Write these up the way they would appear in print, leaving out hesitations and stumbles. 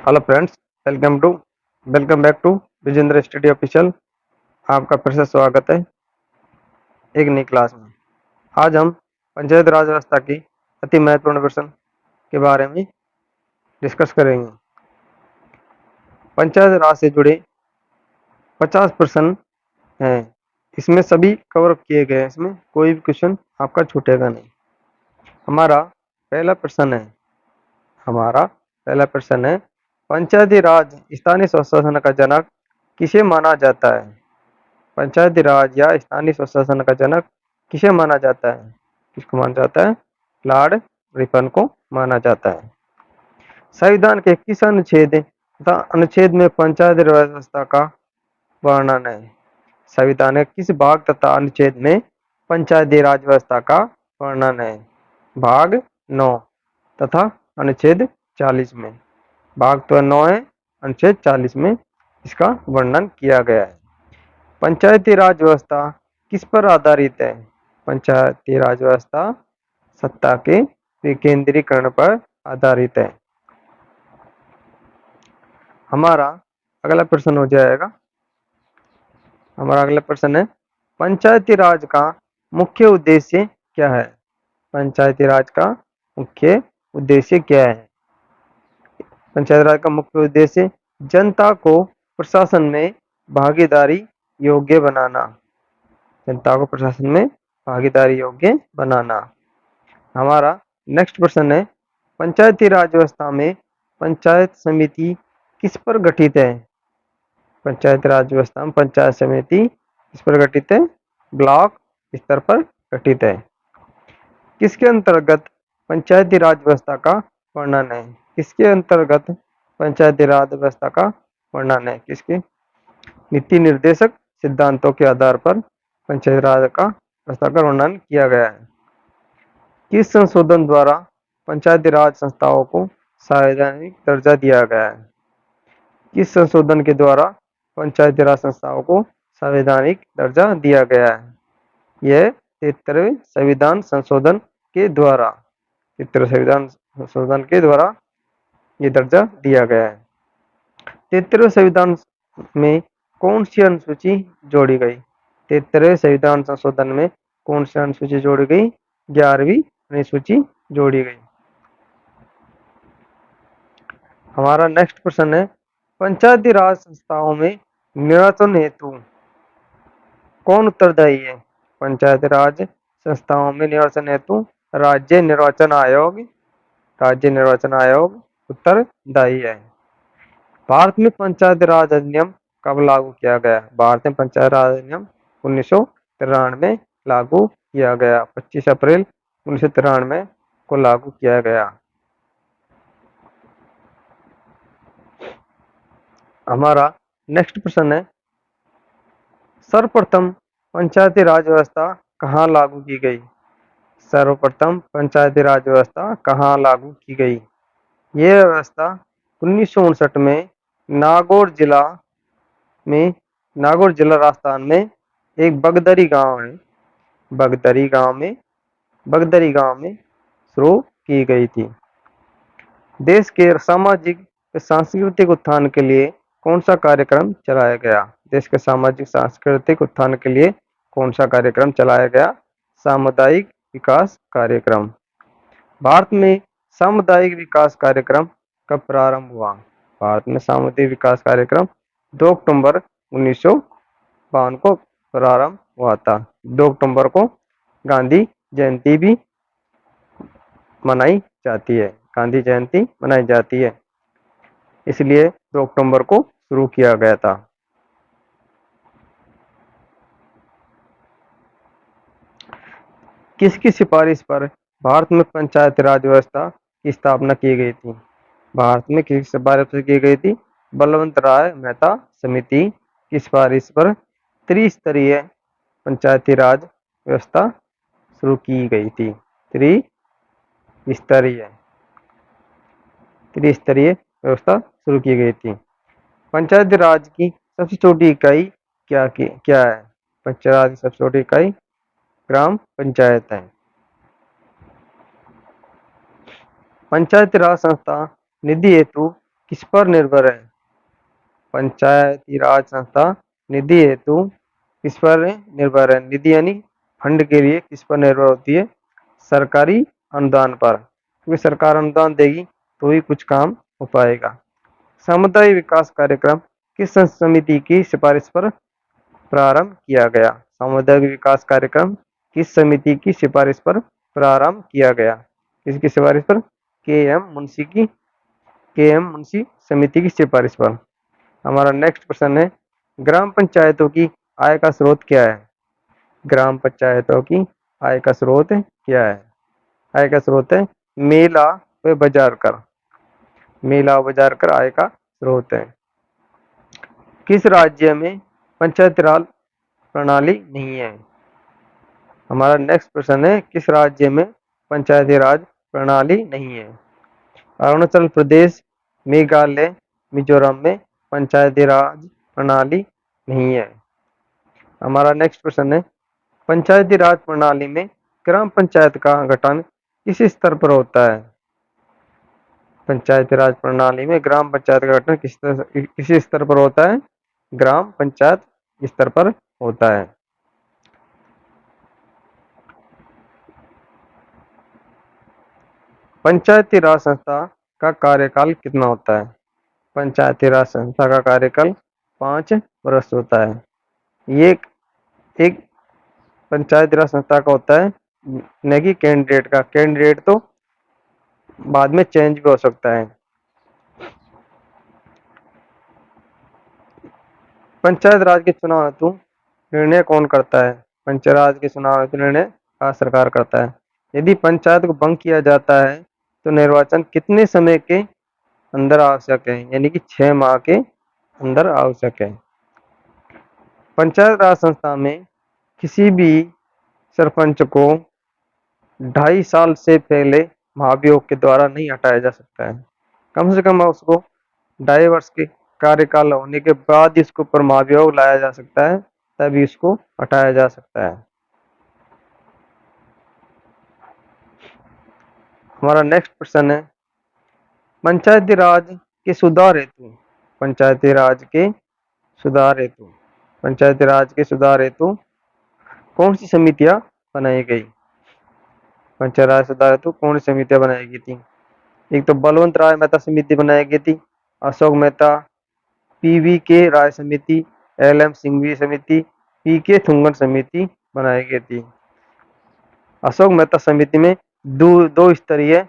Hello friends, welcome back to Vijendra study official. आपका फिर से स्वागत है एक नई क्लास में। आज हम पंचायत राज व्यवस्था की अति महत्वपूर्ण प्रश्न के बारे में डिस्कस करेंगे। पंचायत राज से जुड़े 50 प्रश्न हैं। इसमें सभी कवर किए गए हैं। इसमें कोई भी क्वेश्चन आपका छूटेगा नहीं। हमारा पहला प्रश्न है हमारा पहला प्रश्न है पंचायती राज स्थानीय स्वशासन का जनक किसे माना जाता है? पंचायती राज या स्थानीय स्वशासन का जनक किसे माना जाता है? किसको माना जाता है? लॉर्ड रिपन को माना जाता है। संविधान के किस अनुच्छेद तथा अनुच्छेद में पंचायत व्यवस्था का वर्णन है? संविधान के किस भाग तथा अनुच्छेद में पंचायती राज व्यवस्था का वर्णन है? भाग 9 तथा अनुच्छेद 40 में। भाग तो 9 है, अनुच्छेद 40 में इसका वर्णन किया गया है। पंचायती राज व्यवस्था किस पर आधारित है? पंचायती राज व्यवस्था सत्ता के विकेंद्रीकरण पर आधारित है। हमारा अगला प्रश्न हो जाएगा। हमारा अगला प्रश्न है पंचायती राज का मुख्य उद्देश्य क्या है? पंचायती राज का मुख्य उद्देश्य क्या है? पंचायत राज का मुख्य उद्देश्य जनता को प्रशासन में भागीदारी योग्य बनाना। जनता को प्रशासन में भागीदारी योग्य बनाना। हमारा नेक्स्ट प्रश्न है पंचायती राज व्यवस्था में पंचायत समिति किस पर गठित है? पंचायत राज व्यवस्था में पंचायत समिति किस पर गठित है? ब्लॉक स्तर पर गठित है। किसके अंतर्गत पंचायती राज व्यवस्था का वर्णन है? किसके अंतर्गत पंचायती राज व्यवस्था का वर्णन है? किसके? नीति निर्देशक सिद्धांतों के आधार पर पंचायती राज का व्यवस्था का वर्णन किया गया है। किस संशोधन द्वारा पंचायती राज संस्थाओं को संवैधानिक दर्जा दिया गया है? किस संशोधन के द्वारा पंचायती राज संस्थाओं को संवैधानिक दर्जा दिया गया है? यह 73वें संविधान संशोधन के द्वारा 73वें संविधान संशोधन के द्वारा ये दर्जा दिया गया है। 73वें संविधान में कौन सी अनुसूची जोड़ी गई? 73वें संविधान संशोधन में कौन सी अनुसूची जोड़ी गई? 11वीं अनुसूची जोड़ी गई। हमारा नेक्स्ट प्रश्न है पंचायती राज संस्थाओं में निर्वाचन हेतु कौन उत्तरदायी है? पंचायती राज संस्थाओं में निर्वाचन हेतु राज्य निर्वाचन आयोग उत्तरदायी है। भारत में पंचायती राज अधिनियम कब लागू किया गया? भारत में पंचायत राज अधिनियम 1993 लागू किया गया। 25 अप्रैल 1993 को लागू किया गया। हमारा नेक्स्ट प्रश्न है सर्वप्रथम पंचायती राज व्यवस्था कहाँ लागू की गई? सर्वप्रथम पंचायती राज व्यवस्था कहाँ लागू की गई? यह व्यवस्था 1959 में नागौर जिला राजस्थान में एक बगदरी गांव में शुरू की गई थी। देश के सामाजिक सांस्कृतिक उत्थान के लिए कौन सा कार्यक्रम चलाया गया? देश के सामाजिक सांस्कृतिक उत्थान के लिए कौन सा कार्यक्रम चलाया गया? सामुदायिक विकास कार्यक्रम। भारत में सामुदायिक विकास कार्यक्रम कब प्रारंभ हुआ? भारत में सामुदायिक विकास कार्यक्रम 2 अक्टूबर 1952 को प्रारंभ हुआ था। 2 अक्टूबर को गांधी जयंती भी मनाई जाती है। गांधी जयंती मनाई जाती है, इसलिए 2 अक्टूबर को शुरू किया गया था। किसकी सिफारिश पर भारत में पंचायत राज व्यवस्था की स्थापना की गई थी? भारत में किसकी सिफारिश पर की गई थी? बलवंत राय मेहता समिति की सिफारिश पर त्रिस्तरीय पंचायती राज व्यवस्था शुरू की गई थी। त्रिस्तरीय व्यवस्था शुरू की गई थी। पंचायती राज की सबसे छोटी इकाई क्या है? पंचायत राज की सबसे छोटी इकाई ग्राम पंचायत है। पंचायती राज संस्था निधि हेतु किस पर निर्भर है? पंचायती राज संस्था निधि हेतु किस पर निर्भर है? निधि यानी फंड के लिए किस पर निर्भर होती है? सरकारी अनुदान पर, क्योंकि सरकार अनुदान देगी तो ही कुछ काम हो पाएगा। समुदाय विकास कार्यक्रम किस समिति की सिफारिश पर प्रारंभ किया गया? सामुदायिक विकास कार्यक्रम किस समिति की सिफारिश पर प्रारंभ किया गया? किसकी सिफारिश पर? के एम मुंशी समिति की सिफारिश पर। हमारा नेक्स्ट प्रश्न है, ग्राम पंचायतों की आय का स्रोत क्या है? ग्राम पंचायतों की आय का स्रोत क्या है? आय का स्रोत है मेला व बाजार कर। मेला व बाजार कर आय का स्रोत है। किस राज्य में पंचायत राज प्रणाली नहीं है? हमारा नेक्स्ट प्रश्न है, किस राज्य में पंचायती राज प्रणाली नहीं है? अरुणाचल प्रदेश, मेघालय, मिजोरम में पंचायती राज प्रणाली नहीं है। हमारा नेक्स्ट प्रश्न है, पंचायती राज प्रणाली में ग्राम पंचायत का गठन किस स्तर पर होता है? पंचायती राज प्रणाली में ग्राम पंचायत का गठन किस स्तर पर होता है? ग्राम पंचायत स्तर पर होता है। पंचायती राज संस्था का कार्यकाल कितना होता है? पंचायती राज संस्था का कार्यकाल 5 वर्ष होता है। ये एक पंचायती राज संस्था का होता है, न कि कैंडिडेट का। कैंडिडेट तो बाद में चेंज भी हो सकता है। पंचायत राज के चुनाव हेतु निर्णय कौन करता है? पंचायत राज के चुनाव हेतु निर्णय राज्य सरकार करता है। यदि पंचायत को भंग किया जाता है तो निर्वाचन कितने समय के अंदर आवश्यक है? यानी कि 6 माह के अंदर आवश्यक है। पंचायत राज संस्था में किसी भी सरपंच को 2.5 साल से पहले महाभियोग के द्वारा नहीं हटाया जा सकता है। कम से कम उसको 2.5 वर्ष के कार्यकाल होने के बाद इसके ऊपर महाभियोग लाया जा सकता है, तभी इसको हटाया जा सकता है। हमारा नेक्स्ट प्रश्न है, पंचायती राज के सुधार हेतु पंचायती राज के सुधार हेतु पंचायती राज के सुधार हेतु कौन सी समितियां बनाई गई? पंचायत राज सुधार हेतु कौन सी समितियां बनाई गई थी? एक तो बलवंत राय मेहता समिति बनाई गई थी, अशोक मेहता, पीवी के राय समिति, एल.एम. सिंघवी समिति, पी.के. थुंगन समिति बनाई गई थी। अशोक मेहता समिति में दो स्तरीय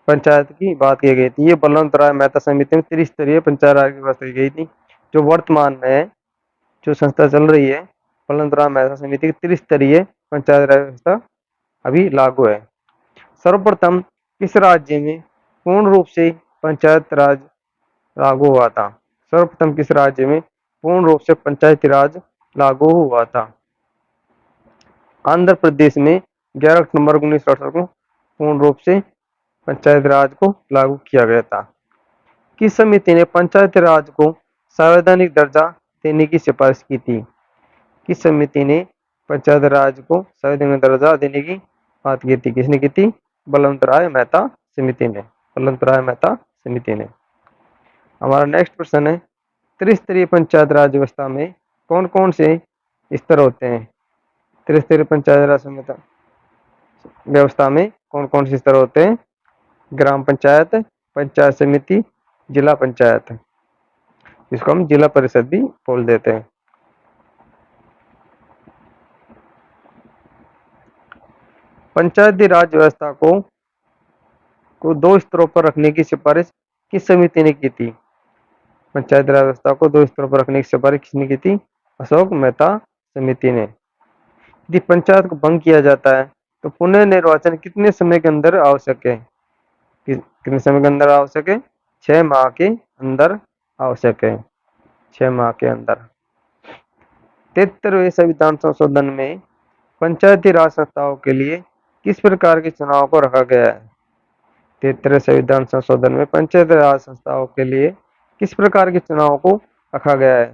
पंचायत की बात की गई थी। ये बलवंत राय मेहता समिति में त्रिस्तरीय पंचायत राज की बात की गई थी। जो वर्तमान में जो संस्था चल रही है, बलवंत राय मेहता समिति की त्रिस्तरीय पंचायत राज व्यवस्था अभी लागू है। सर्वप्रथम किस राज्य में पूर्ण रूप से पंचायत राज लागू हुआ था? सर्वप्रथम किस राज्य में पूर्ण रूप से पंचायती राज लागू हुआ था? आंध्र प्रदेश में 11 अक्टूबर 1968 को पूर्ण रूप से पंचायत राज को लागू किया गया था। किस समिति ने पंचायती राज को संवैधानिक दर्जा देने की सिफारिश की थी? किस समिति ने पंचायत राज को संवैधानिक दर्जा देने की बात की थी? किसने की थी? बलवंत राय मेहता समिति ने। बलवंत राय मेहता समिति ने। हमारा नेक्स्ट प्रश्न है, त्रिस्तरीय पंचायत राज व्यवस्था में कौन कौन से स्तर होते हैं? त्रिस्तरीय पंचायत राज व्यवस्था में कौन कौन से स्तर होते हैं? ग्राम पंचायत, पंचायत समिति, जिला पंचायत, इसको हम जिला परिषद भी बोल देते हैं। पंचायती राज व्यवस्था को 2 स्तरों पर रखने की सिफारिश किस समिति ने की थी? पंचायत राज व्यवस्था को 2 स्तरों पर रखने की सिफारिश किसने की थी? अशोक मेहता समिति ने। यदि पंचायत को भंग किया जाता है तो पुनः निर्वाचन कितने समय के अंदर आवश्यक है? कितने समय के अंदर आवश्यक है? 6 माह के अंदर आवश्यक है। 6 माह के अंदर। 73वें संविधान संशोधन में पंचायती राज संस्थाओं के लिए किस प्रकार के चुनाव को रखा गया है? 73वें संविधान संशोधन में पंचायती राज संस्थाओं के लिए किस प्रकार के चुनाव को रखा गया है?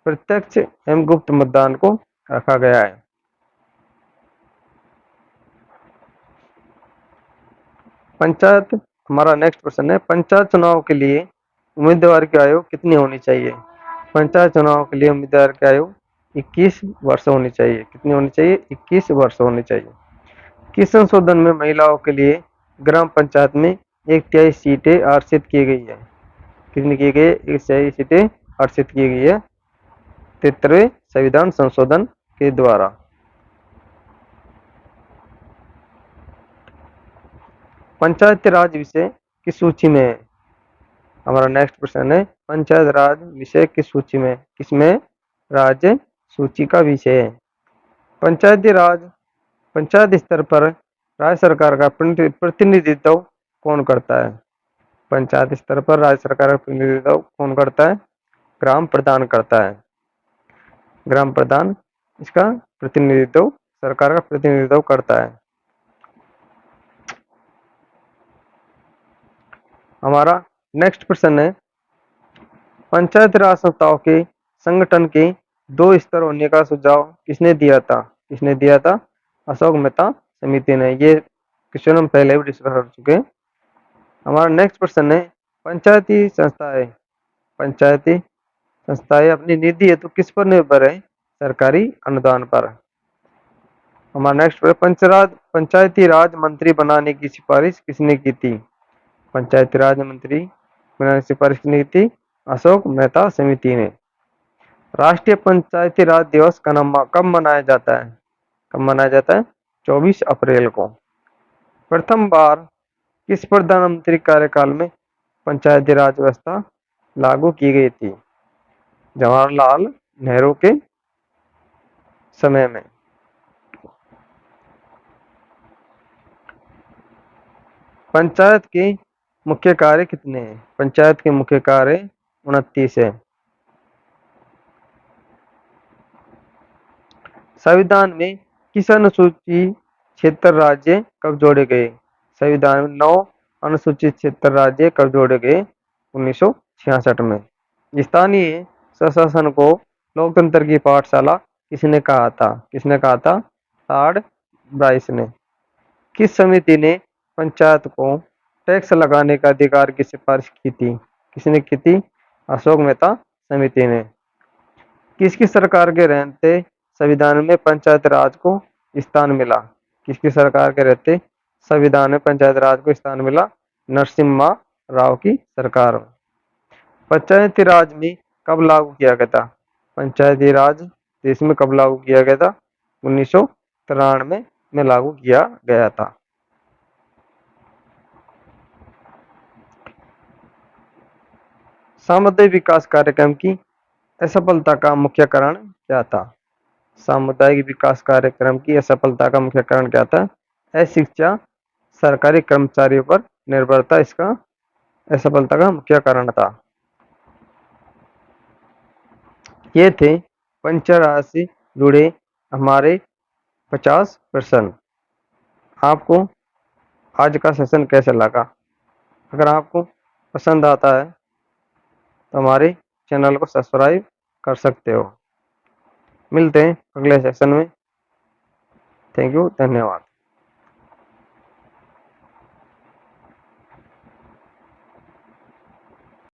प्रत्यक्ष एवं गुप्त मतदान को रखा गया है। पंचायत हमारा नेक्स्ट क्वेश्चन है, पंचायत चुनाव के लिए उम्मीदवार की आयु कितनी होनी चाहिए? पंचायत चुनाव के लिए उम्मीदवार की आयु 21 वर्ष होनी चाहिए। कितनी होनी चाहिए? 21 वर्ष होनी चाहिए। किस संशोधन में महिलाओं के लिए ग्राम पंचायत में 1/3 सीटें आरक्षित की गई है? कितनी की गई है? 1/3 सीटें आरक्षित की गई है 73वें संविधान संशोधन के द्वारा। पंचायती राज विषय किस सूची में है? हमारा नेक्स्ट प्रश्न है, पंचायत राज विषय किस सूची में? किसमें? राज्य सूची का विषय है। पंचायती राज पंचायत स्तर पर राज्य सरकार का प्रतिनिधित्व कौन करता है? पंचायत स्तर पर राज्य सरकार का प्रतिनिधित्व कौन करता है? ग्राम प्रधान करता है। ग्राम प्रधान इसका प्रतिनिधित्व, सरकार का प्रतिनिधित्व करता है। हमारा नेक्स्ट प्रश्न है, पंचायत राज संस्थाओं के संगठन के 2 स्तर होने का सुझाव किसने दिया था? किसने दिया था? अशोक मेहता समिति ने। ये क्वेश्चन हम पहले भी डिस्कस कर चुके हैं। हमारा नेक्स्ट प्रश्न है, पंचायती संस्थाएं अपनी निधि हेतु किस पर निर्भर है? सरकारी अनुदान पर। हमारा नेक्स्ट प्रश्न, पंचायती राज मंत्री बनाने की सिफारिश किसने की थी? पंचायती राज मंत्री बनाने की सिफारिश किसने की थी? अशोक मेहता समिति ने। राष्ट्रीय पंचायती राज दिवस कब मनाया जाता है? कब मनाया जाता है? 24 अप्रैल को। प्रथम बार किस प्रधानमंत्री कार्यकाल में पंचायती राज व्यवस्था लागू की गई थी? जवाहरलाल नेहरू के समय में। पंचायत के मुख्य कार्य कितने हैं? पंचायत के मुख्य कार्य 29 है। संविधान में किस अनुसूचित क्षेत्र राज्य कब जोड़े गए? संविधान में 9 अनुसूचित क्षेत्र राज्य कब जोड़े गए? 1966 में। स्थानीय स्वशासन को लोकतंत्र की पाठशाला किसने कहा था? किसने कहा था? लॉर्ड ब्राइस ने। किस समिति ने पंचायत को टैक्स लगाने का अधिकार की सिफारिश की थी? किसने की थी? अशोक मेहता समिति ने। किसकी सरकार के रहते संविधान में पंचायत राज को स्थान मिला? किसकी सरकार के रहते संविधान में पंचायत राज को स्थान मिला? नरसिम्हा राव की सरकार में। पंचायती राज में कब लागू किया गया था? पंचायती राज देश में कब लागू किया गया था? 1993 में लागू किया गया था। सामुदायिक विकास कार्यक्रम की असफलता का मुख्य कारण क्या था? सामुदायिक विकास कार्यक्रम की असफलता का मुख्य कारण क्या था? अशिक्षा, सरकारी कर्मचारियों पर निर्भरता इसका असफलता का मुख्य कारण था। ये थे पंचायत राज से जुड़े हमारे 50 प्रश्न। आपको आज का सेशन कैसा लगा? अगर आपको पसंद आता है तो हमारे चैनल को सब्सक्राइब कर सकते हो। मिलते हैं अगले सेशन में। थैंक यू, धन्यवाद।